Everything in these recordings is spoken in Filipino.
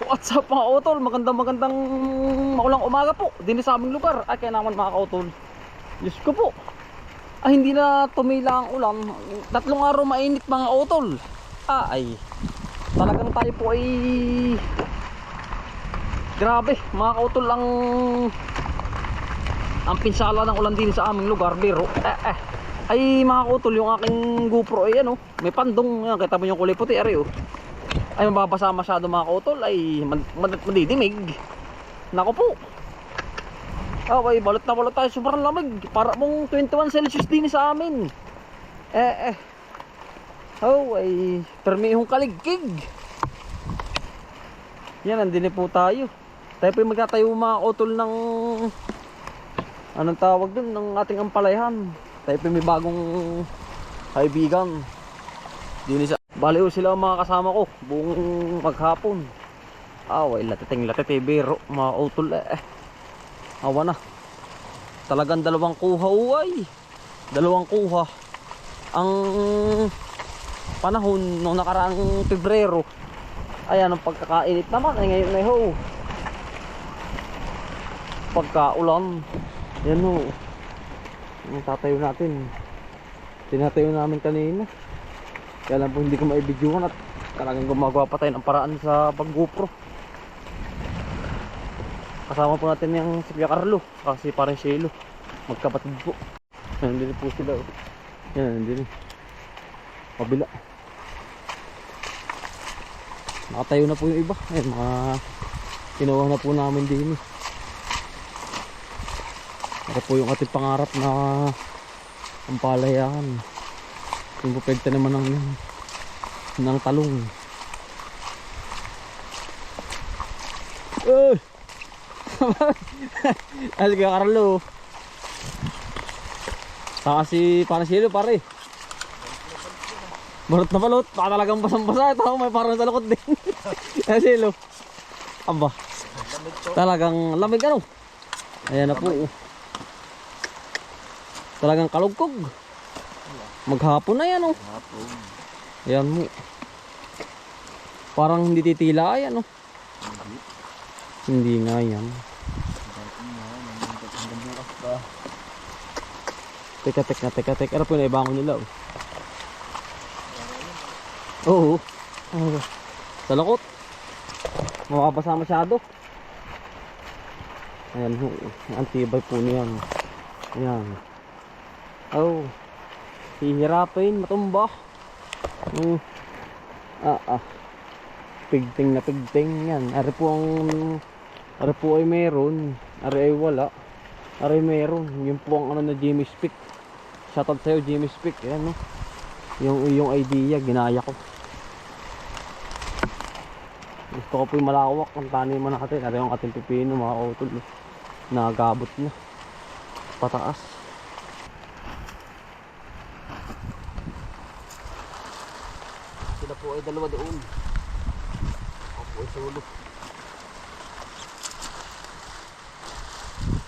What's up mga kautol? Magandang maulang umaga po din sa aming lugar. Ay kaya naman mga kautol, Diyos ko po, ay hindi na tumila ang ulan. 3 araw mainit mga kautol. Ay talagang tayo po ay grabe mga kautol. Ang pinsala ng ulan din sa aming lugar. Biro ay mga kautol, yung aking GoPro ay ano, may pandong. Kita mo yung kulay puti ari, ay mababasa masyado mga kautol, ay madidimig. Nako po, ay balot na balot tayo, sobrang lamig. Para mong 21 Celsius din sa amin. Ay permihong kaligkig. Yan, nandini po tayo. Tayo po magtatayo mga kautol ng anong tawag dun, ng ating ampalayan. Tayo po may bagong kaibigan din sa baliw sila ang mga kasama ko buong maghapon. Away latete biro mga utol. Awa na. Talagang dalawang kuha ang panahon nung nakaraang Pebrero. Ayan ang pagkakainit naman ay ngayon na pagkaulan. Yan ho. Ang tatayo natin. Tinatayo namin kanina. Kaya lang po hindi ko maibidyohan at talagang gumagawa pa tayo ng paraan sa pag-GoPro. Kasama po natin yung si Kuya Carlo kasi parang Shelo, magkapatid po. Nandun po sila. Yan, nandun. Kabila. Nakatayo na po yung iba. Ayan, kinuha na po namin din. Ito po yung ating pangarap na ampalayan. Yung pupegta naman ng talong. Ay, Kuya Carlo. Saka si Panasilo pare. Balot na balot. Baka talagang basang-basa. Ito may parang sa lukot din. Panasilo. Aba. Talagang lamig ano. Ayan na po. Talagang kalugkog. Maghapon na yan Ayan mo. Parang hindi titila yan Hindi nga yan. Teka. Ano po yung naibangon nila Oo. Sa lakot. Mababasa masyado. Ayan ho. Ang tibay po niyan. Ayan. Hihirapin, matumba. Pigting na pigting yan. Ari po ay meron. Ari ay wala. Ari meron. Yun po ang ano na Jimmy Speak. Shoutout sa'yo Jimmy Speak. Yan yung idea ginaya ko. Gusto ko po yung malawak. Ang taniman natin. Ari yung ating pipino mga kautol. Nagabot na. Pataas. Sila po ay dalawa doon. Ako po ay solo.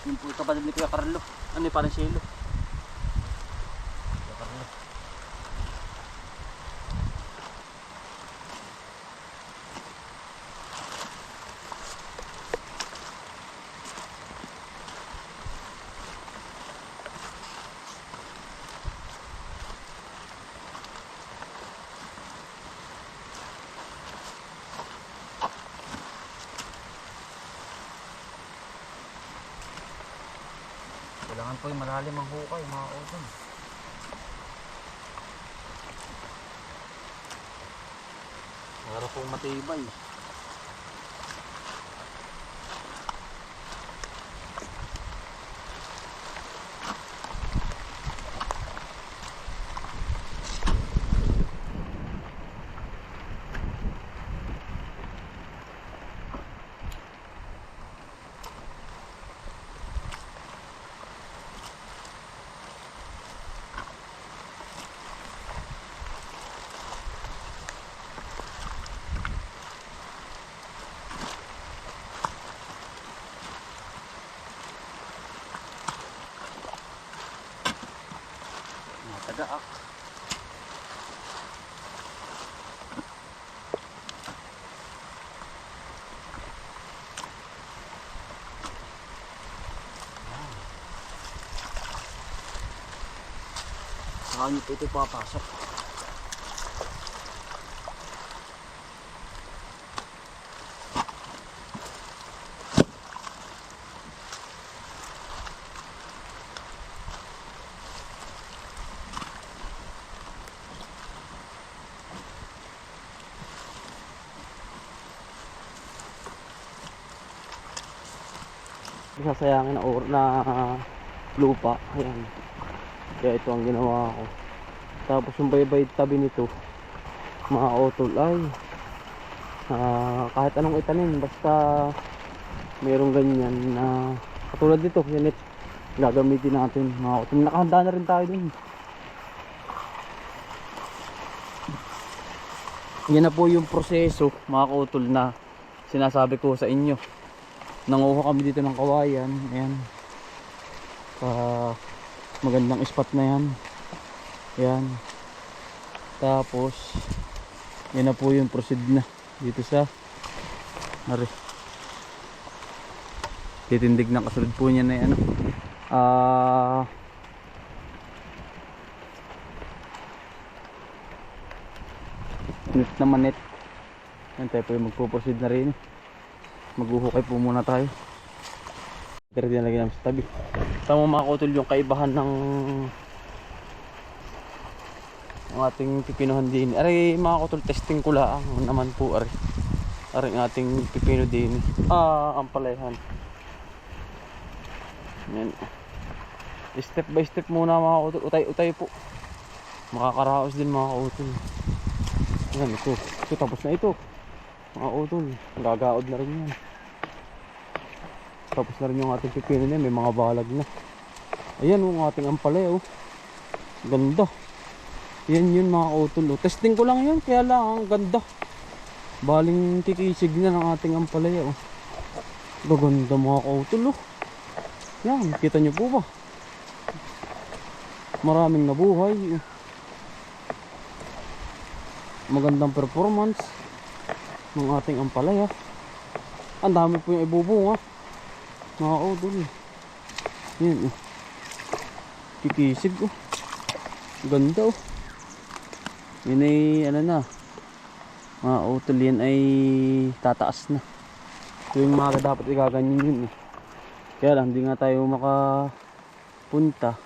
Yun po yung kapatid ni Kuya Carlo. Ano yung parang Shelo? Kuya Carlo. Kailangan po yung malalim ang hukay mga kautol. Para pong matibay. Tagaak. saka nyo po ito papasok. Sasayangin na lupa. Ayan. Kaya ito ang ginawa ko. Tapos yung baybay tabi nito, mga utol ay kahit anong itanim, basta mayroong ganyan na katulad dito, yan it, gagamitin natin mga utol. Nakahanda na rin tayo din. Yan na po yung proseso mga utol na sinasabi ko sa inyo. Nanguha kami dito ng kawayan. Ayan. Magandang spot na yan. Ayan. Tapos yan na po yung proceed na dito sa ari. Titindig na kasunod po niya na ano. Net naman net. Yan tayo po yung magpo-proceed na rin. Maghuhukay po muna tayo. Diretso na lagi namin sa tabi. Tama mga kautol yung kaibahan ng ating pipinuhan din. Aray mga kautol, testing ko lang naman po aray. Aray ating pipino din. Ang palayan. Yan. Step by step muna mga kautol. Utay-utay po. Makakaraos din mga kautol. Yan ito. Ito tapos na ito. Mga utol, gagaod na rin yan. Tapos na rin yung ating pipino niya, may mga balag na. Ayan yung ating ampalaya. Ganda. Yan yun mga utol. Testing ko lang yan, kaya lang ang ganda. Baling kikisig na ng ating ampalaya. Gaganda mga utol. Yan, kita nyo po ba? Maraming nabuhay. Magandang performance ng ating ampalaya. Ang dami po yung ibubunga mga utol. Yan kikisig ganda yun ay ano na mga utol, yan ay tataas na. Yung mga dapat igaganyan yun kaya lang hindi nga tayo makapunta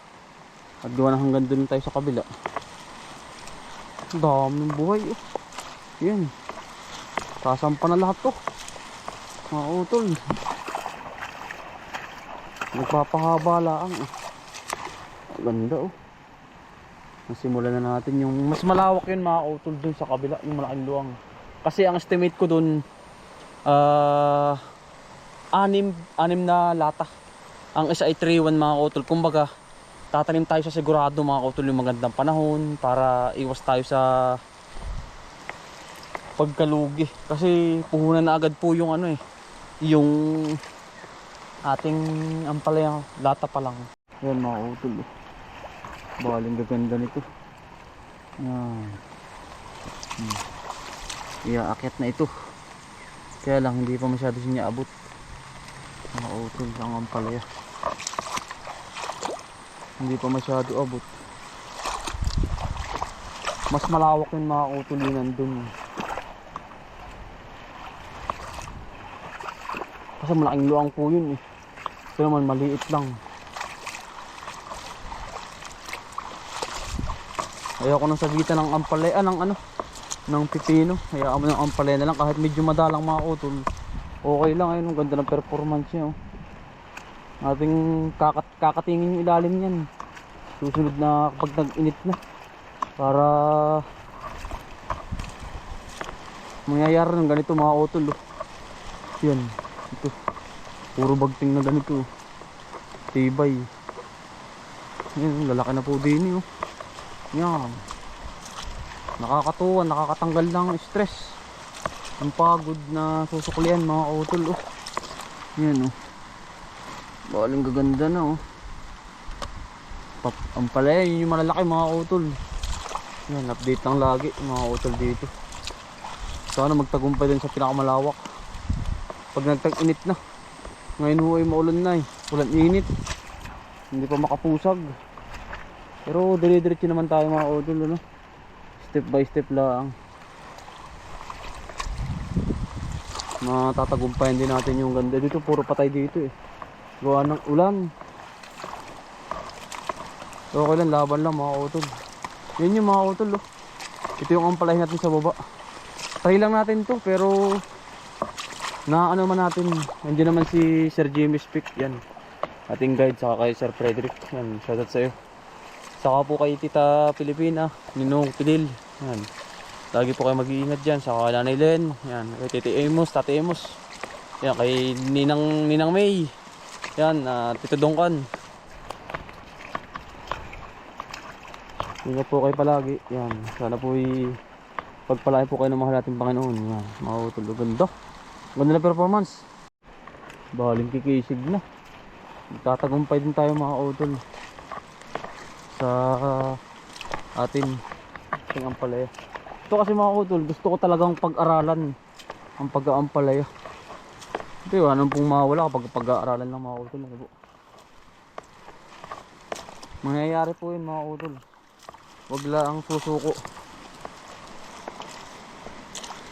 at gawa na hanggang doon tayo sa kabila. Daming buhay yan. Sasampa na lahat to mga utol. Nagpapahaba lang. Ganda Nasimulan na natin yung mas malawak yun mga utol dun sa kabila, yung malaking luwang. Kasi ang estimate ko dun 6 na lata. Ang isa ay 3-1 mga utol. Kumbaga tatanim tayo sa sigurado mga utol yung magandang panahon para iwas tayo sa pagkalugi. Kasi puhunan na agad po yung yung ating ampalaya lata pa lang. Yan mga utol baling gaganda nito. Yan. Iaakyat na ito. Kaya lang hindi pa masyado siya abot. Mga utol ang ampalaya. Hindi pa masyado abot. Mas malawak yung mga utol yun nandun. Kasi malaking luang po yun Ito naman maliit lang. Ayaw ko nang sabitan ng ampalaya ng pipino. Hayaan mo ng ampalaya na lang kahit medyo madalang mga utol. Okay lang ayun, ang ganda ng performance niya Ating kakatingin yung ilalim niyan. Susunod na kapag nag-init na. Para mangyayari ng ganito mga utol Yan. Ito. Puro bagting na ganito tibay. Yan, lalaki na po din Yan. Nakakatuwa, nakakatanggal ng stress. Ang pagod na susuklian mga utol Yan baling gaganda na Ang palaya yun yung malalaki mga utol. Yan, update lang lagi mga utol dito. Sana magtagumpay din sa pinakamalawak. Pag nagtag-init na. Ngayon ay maulan na ulan init. Hindi pa makapusag. Pero dire-diretso naman tayo mga utol, ano? Step by step lang. Matatagumpayan din natin yung ganda dito. Puro patay dito eh. Gawa ng ulan. So, okay lang, laban lang mga utol. Yan yung mga utol, oh. Ito yung ampalahin natin sa baba. Try lang natin to, pero na ano man natin. Nandiyan naman si Sir Jimmy Speak. Yan, ating guide, saka kay Sir Frederick. Yan, shoutout sa'yo. Saka po kay Tita Pilipina, Ninong Pilil. Yan, lagi po kayo mag-iingat dyan. Saka Nanay Len. Yan, kay Titi Amos, Tati Amos. Yan, kay Ninang May. Yan, Tito Dongkan. Ingat po kayo palagi. Yan, sana po pagpalain po kayo ng mahal nating Panginoon. Yan, mga utol, ganda. Ganda na performance. Baling kikisig na. Tatagumpay din tayo mga utol sa ating ampalaya. Ito kasi mga utol, gusto ko talagang pag-aralan ang pag-aampalaya. Ito yun, anong pong mawala kapag pag-aaralan ng mga utol. Mangyayari po yun mga utol. Wag lang susuko.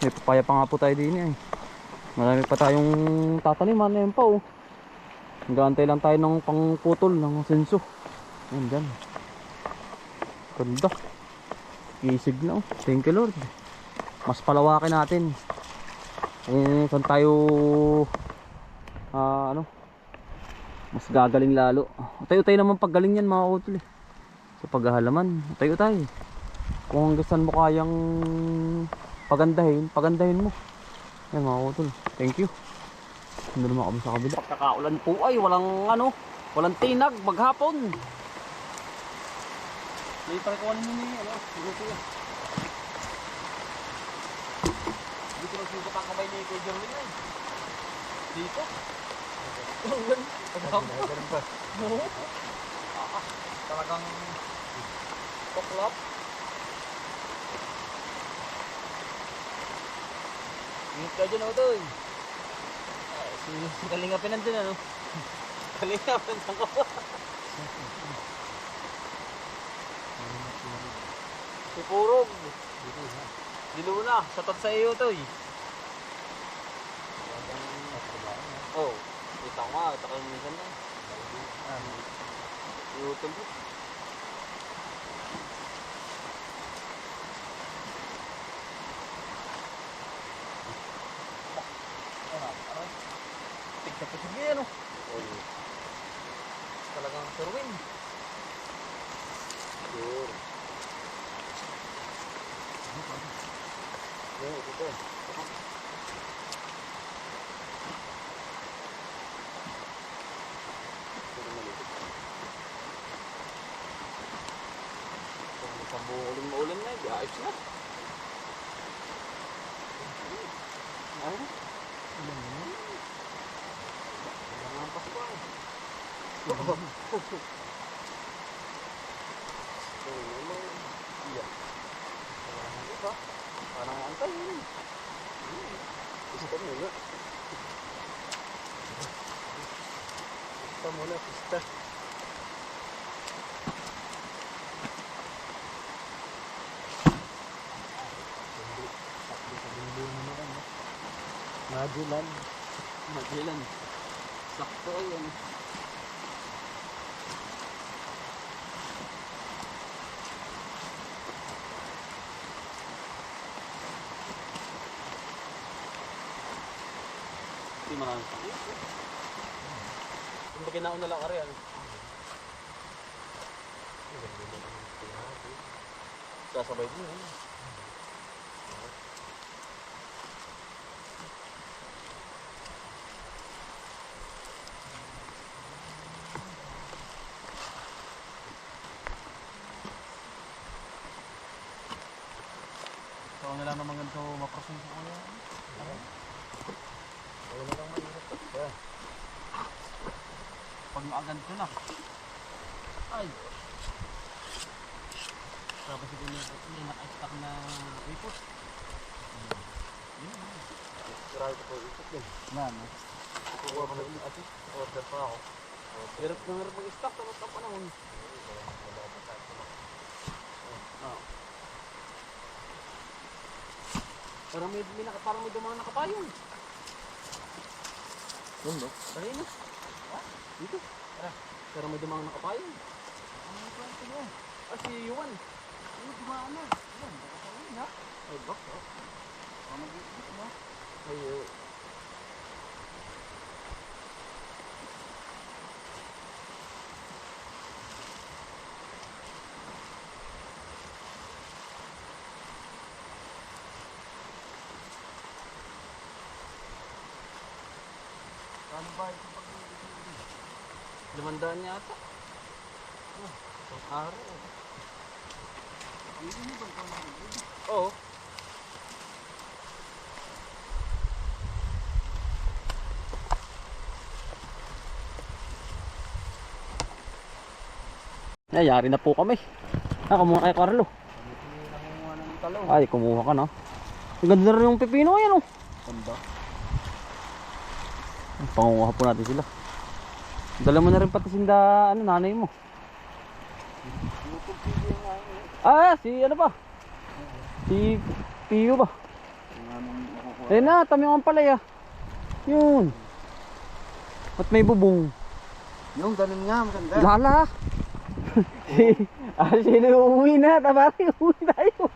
May papaya pa nga po tayo din eh. Marami pa tayong tataniman. Ayan pa oh. Nag-aantay lang tayo ng pangputol ng senso. Ayan dyan. Ganda. Isig na oh. Thank you Lord. Mas palawakin natin. Kung saan tayo mas gagaling lalo. Tayo-tayo naman paggaling yan mga utol eh. Sa paghahalaman, tayo-tayo. Kung hanggang saan mo kayang pagandahin mo. Yan mga utol. Thank you. Hindi naman kami sa kabila. Pagkakaulan po ay walang tinag maghapon. May parikuan mo ni grupo yan. Dito lang sugat ang kamay ni Kuya Jerwin ay. Dito. Ganun pa. Talagang toklap. Ingat ka dyan Otoy. Si Kalingapin nandun ano. Kalingapin saan ka pa? Si Purog. Diluna. Satot sa iyo Otoy. Oh. Kita ko nga. Takal minsan na. YouTube. Tignan ko sige ano. Talagang Sherwin. Sure. Ito. Ulan na, ayos na. Ay, ang pasko ay. Parang antay yun. Pista muna. Pista. Magellan. Sakto yan. Hindi maraming sakit. Kung baginaon na lang ka rin. Sasabay din yun. So, wala naman ganito maprosenso ko yan. Wala lang mahirap. Pag maaganto na. Ay! Grabe siguro yung naka-stack na ipot. Grabe ko ipot din. Kukuha ko na yung assist. Order pa ako. Hirap na hirap mag-stack. Tapos ka pa naman. Oh. Parang parang may dumang nakapayong. Doon ba? Dali na. Dito. Pero may dumang nakapayong. Ano ba ito mo? Si Yuan. Ano dumaan na? Yan, nakapayong na. Ay, bak. Mag-iisip na. Ay, ano ba ito pag-ibig? 500 yata. Ang araw. Hindi mo ba ito nag-ibig? Oo. Yari na po kami. Kumuha kay Carlo. Ay, kumuha ka na. Ang ganda na rin yung pepino yan, oh. Ganda. Pangunguha po natin sila. Dala mo na rin pati sinda, nanay mo. Si ano ba? Si Pio ba? Eh na, tamyung ang palaya. Yun. At may bubong. Yung ganun nga, maganda. Lala. Sino uuwi na? Tabari, uuwi tayo.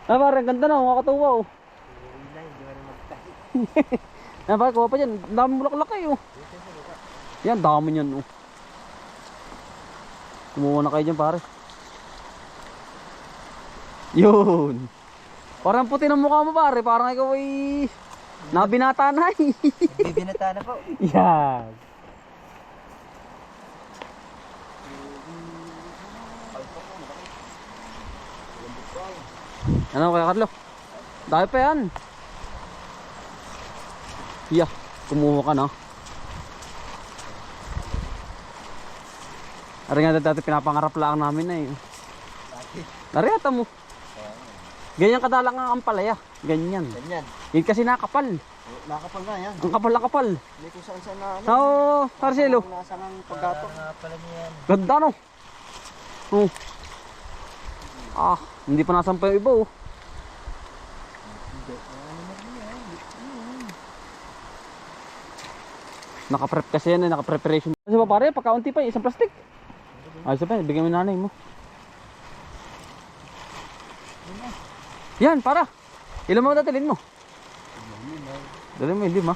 Parang ganda na, makakatuwa, oh. Uuwi na, hindi mo rin magtahi. Parang kuha pa dyan, dami bulaklak kayo. Yan, dami nyan, oh. Kumuha na kayo dyan, pare. Yun. Parang puti ng mukha mo, pare. Parang ikaw ay nabinata na, eh. Bibinata na po. Yan. Ano kaya Carlo? Dahil pa yan. Yeah, kumuha ka na. Ari nga dati pinapangarap lang namin na eh. Nariyata mo. Ganyan kadalang ang ampalaya. Ganyan. Ganyan. Yun kasi nakapal. Nakapal na yan. Ang kapal na kapal. Hindi kung saan saan na ano. So, Marcelo. Nasa ng paggatong. Pala niya yan. Ganda no. Oh. Hindi pa nasampa yung iba oh. Naka-prep kasi yan eh, naka-preparation. Kasi ba pare, pagkaunti pa, isang plastic. Isa pa, bigyan mo nanay mo. Yan, para. Ilan mo datilin mo? Dalhin mo, hindi ma.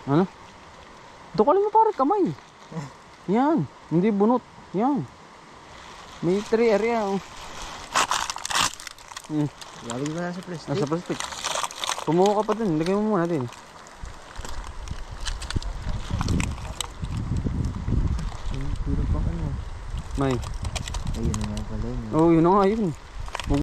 Ano? Dukalin mo pare, kamay. Yan, hindi bunot. Yan. May 3 area oh. Lagay mo na sa plastic. Nasa plastic. Kumuha ka pa dun, lagay mo muna din. Puro pang ano. May. Ayun na nga pala yun. Oh, yun na nga yun.